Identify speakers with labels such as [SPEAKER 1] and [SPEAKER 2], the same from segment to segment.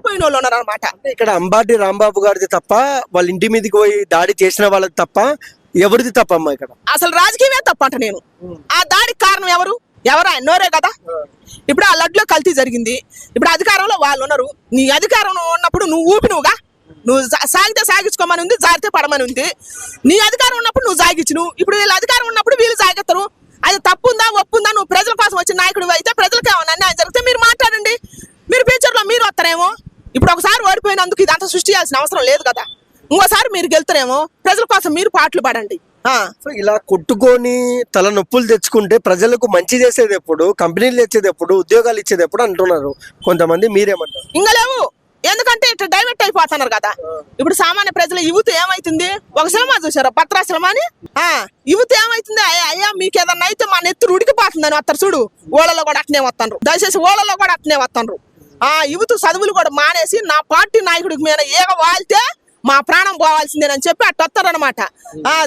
[SPEAKER 1] పారిపోయిన వాళ్ళు ఉన్నారు అనమాట.
[SPEAKER 2] ఇక్కడ అంబాటి రాంబాబు గారిది తప్ప, వాళ్ళ ఇంటి మీదకి పోయి దాడి చేసిన వాళ్ళది తప్ప, ఎవరిది తప్ప అమ్మా ఇక్కడ?
[SPEAKER 1] అసలు రాజకీయమే తప్పంట నేను. ఆ దాడికి కారణం ఎవరు నోరే కదా. ఇప్పుడు ఆ లడ్లో కల్తీ జరిగింది. ఇప్పుడు అధికారంలో వాళ్ళు ఉన్నారు. నీ అధికారం ఉన్నప్పుడు నువ్వు ఊపినువుగా, నువ్వు సాగితే సాగించుకోమని ఉంది, జారితే పడమని ఉంది. నీ అధికారం ఉన్నప్పుడు నువ్వు సాగించు. ఇప్పుడు వీళ్ళ అధికారం ఉన్నప్పుడు వీళ్ళు సాగిస్తారు. అది తప్పుందా ఒప్పుందా? నువ్వు ప్రజల కోసం వచ్చిన నాయకుడు అయితే ప్రజలకు ఏమన్నా అన్యాయం జరిగితే మీరు మాట్లాడండి. మీరు ఫ్యూచర్ లో మీరు వస్తారేమో. ఇప్పుడు ఒకసారి ఓడిపోయినందుకు ఇదంతా సృష్టి చేయాల్సిన అవసరం లేదు కదా. ఇంకోసారి మీరు గెలుతారేమో. ప్రజల కోసం మీరు పాటలు పడండి.
[SPEAKER 2] సో ఇలా కొట్టుకొని తల నొప్పులు తెచ్చుకుంటే ప్రజలకు మంచి చేసేది ఎప్పుడు, కంపెనీలు తెచ్చేది ఎప్పుడు, ఉద్యోగాలు ఇచ్చేది ఎప్పుడు అంటున్నారు కొంతమంది. మీరేమంటారు?
[SPEAKER 1] ఇంకా లేవు. ఎందుకంటే ఇట్లా డైవర్ట్ అయిపోతున్నారు కదా. ఇప్పుడు సామాన్య ప్రజల యువత ఏమైతుంది? ఒక సినిమా చూసారా, పత్రాశ్రమ అని. యువత ఏమైతుంది? అయ్యా మీకు ఏదన్నా అయితే మా నెత్తురు ఉడికిపోతుందని వస్తారు చూడు. ఓళ్ళలో కూడా అట్నే వస్తాను. దయచేసి ఓళ్ళలో కూడా అట్నే వస్తాను. యువత చదువులు కూడా మానేసి నా పార్టీ నాయకుడికి మీద ఏగ వాళ్తే మా ప్రాణం పోవాల్సిందేనని చెప్పి అట్ట వస్తారనమాట.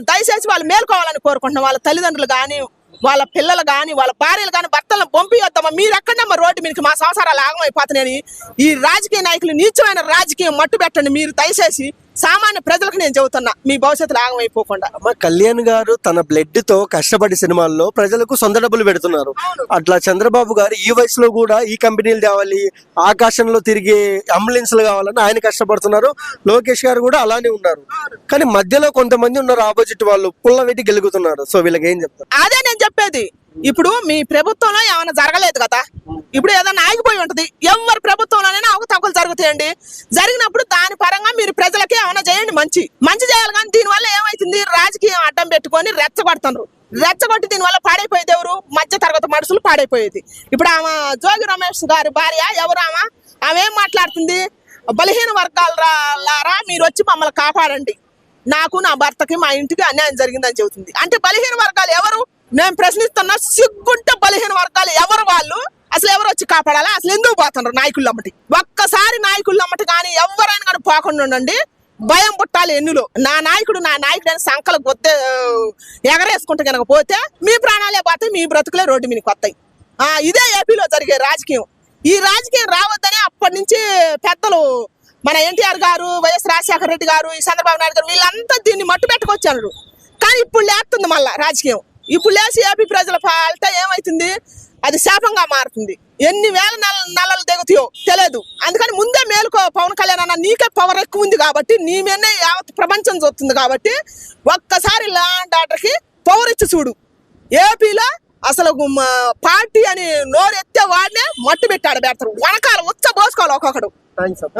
[SPEAKER 1] దయచేసి వాళ్ళు మేల్కోవాలని కోరుకుంటున్నాం. వాళ్ళ తల్లిదండ్రులు కానీ, వాళ్ళ పిల్లలు కానీ, వాళ్ళ భార్యలు కానీ, భర్తలను పంపిద్దామా. మీరు ఎక్కడమ్మా రోడ్డు మీకు మా సంసారాలు ఆగమైపోతున్నాయని ఈ రాజకీయ నాయకులు నీచమైన రాజకీయం మట్టు పెట్టండి. మీరు దయచేసి సామాన్య ప్రజలకు నేను చెబుతున్నా, మీ భవిష్యత్తులో ఆగమైపోకుండా.
[SPEAKER 2] కళ్యాణ్ గారు తన బ్లడ్ తో కష్టపడి సినిమాల్లో ప్రజలకు సొంత డబ్బులు పెడుతున్నారు. అట్లా చంద్రబాబు గారు ఈ వయసులో కూడా ఈ కంపెనీలు తేవాలి, ఆకాశంలో తిరిగే అంబులెన్స్లు కావాలని ఆయన కష్టపడుతున్నారు. లోకేష్ గారు కూడా అలానే ఉన్నారు. కానీ మధ్యలో కొంతమంది ఉన్నారు ఆపోజిట్ వాళ్ళు, పుల్ల పెట్టి గెలుగుతున్నారు. సో వీళ్ళకి ఏం చెప్తారు?
[SPEAKER 1] అదే నేను చెప్పేది. ఇప్పుడు మీ ప్రభుత్వంలో ఏమైనా జరగలేదు కదా. ఇప్పుడు ఏదైనా ఆగిపోయి ఉంటది. ఎవరి ప్రభుత్వంలోనైనా అవకతవకలు జరుగుతాయండి. జరిగినప్పుడు దాని పరంగా మీరు ప్రజలకి ఏమైనా చేయండి. మంచి చేయాలి. కానీ దీనివల్ల ఏమైతుంది? రాజకీయం అడ్డం పెట్టుకొని రెచ్చగొడుతున్నారు. రెచ్చగొట్టి దీనివల్ల పాడైపోయేది ఎవరు? మధ్య తరగతి మనుషులు పాడైపోయేది. ఇప్పుడు ఆమె జోగి రమేష్ గారి భార్య ఎవరు? ఆమె ఏం మాట్లాడుతుంది? బలహీన వర్గాలారా మీరు వచ్చి మమ్మల్ని కాపాడండి, నాకు నా భర్తకి మా ఇంటికి అన్యాయం జరిగిందని చెబుతుంది. అంటే బలహీన వర్గాలు ఎవరు? నేను ప్రశ్నిస్తున్నా. సిగ్గుంటే బలహీన వర్గాలు ఎవరు? వాళ్ళు అసలు ఎవరు వచ్చి కాపాడాలా? అసలు ఎందుకు పోతున్నారు నాయకులమ్మటి? ఒక్కసారి నాయకులమ్మటి కానీ ఎవరైనా కానీ పోకుండా ఉండండి. భయం పుట్టాలి ఎన్నులో. నా నాయకుడు అని సంకల గొద్దె ఎగరేసుకుంటే కనుక పోతే మీ ప్రాణాలే పోతాయి, మీ బ్రతుకులే రోడ్డు మీదకి వస్తాయి. ఇదే ఏపీలో జరిగే రాజకీయం. ఈ రాజకీయం రావద్దని అప్పటి నుంచి పెద్దలు మన ఎన్టీఆర్ గారు, వైఎస్ రాజశేఖర రెడ్డి గారు, ఈ చంద్రబాబు నాయుడు గారు వీళ్ళంతా దీన్ని మట్టు పెట్టుకొచ్చారు. కానీ ఇప్పుడు లేస్తుంది మళ్ళా రాజకీయం. ఇప్పుడు లేచి ఏపీ ప్రజల పాలిట ఏమైతుంది? అది శాపంగా మారుతుంది. ఎన్ని వేల నెలలు దిగుతాయో తెలియదు. అందుకని ముందే మేలుకో పవన్ కళ్యాణ్ అన్న. నీకే పవర్ ఎక్కువ ఉంది కాబట్టి, నీ మీదనే యావత్ ప్రపంచం చూస్తుంది కాబట్టి ఒక్కసారి ల్యాండ్ ఆర్డర్కి పవర్ ఇచ్చి చూడు. ఏపీలో అసలు పార్టీ అని నోరెత్తే వాడినే మట్టు పెట్టాడు. పెడతారు వనకాలు ఉచ్చ పోసుకోవాలి ఒక్కొక్కడు.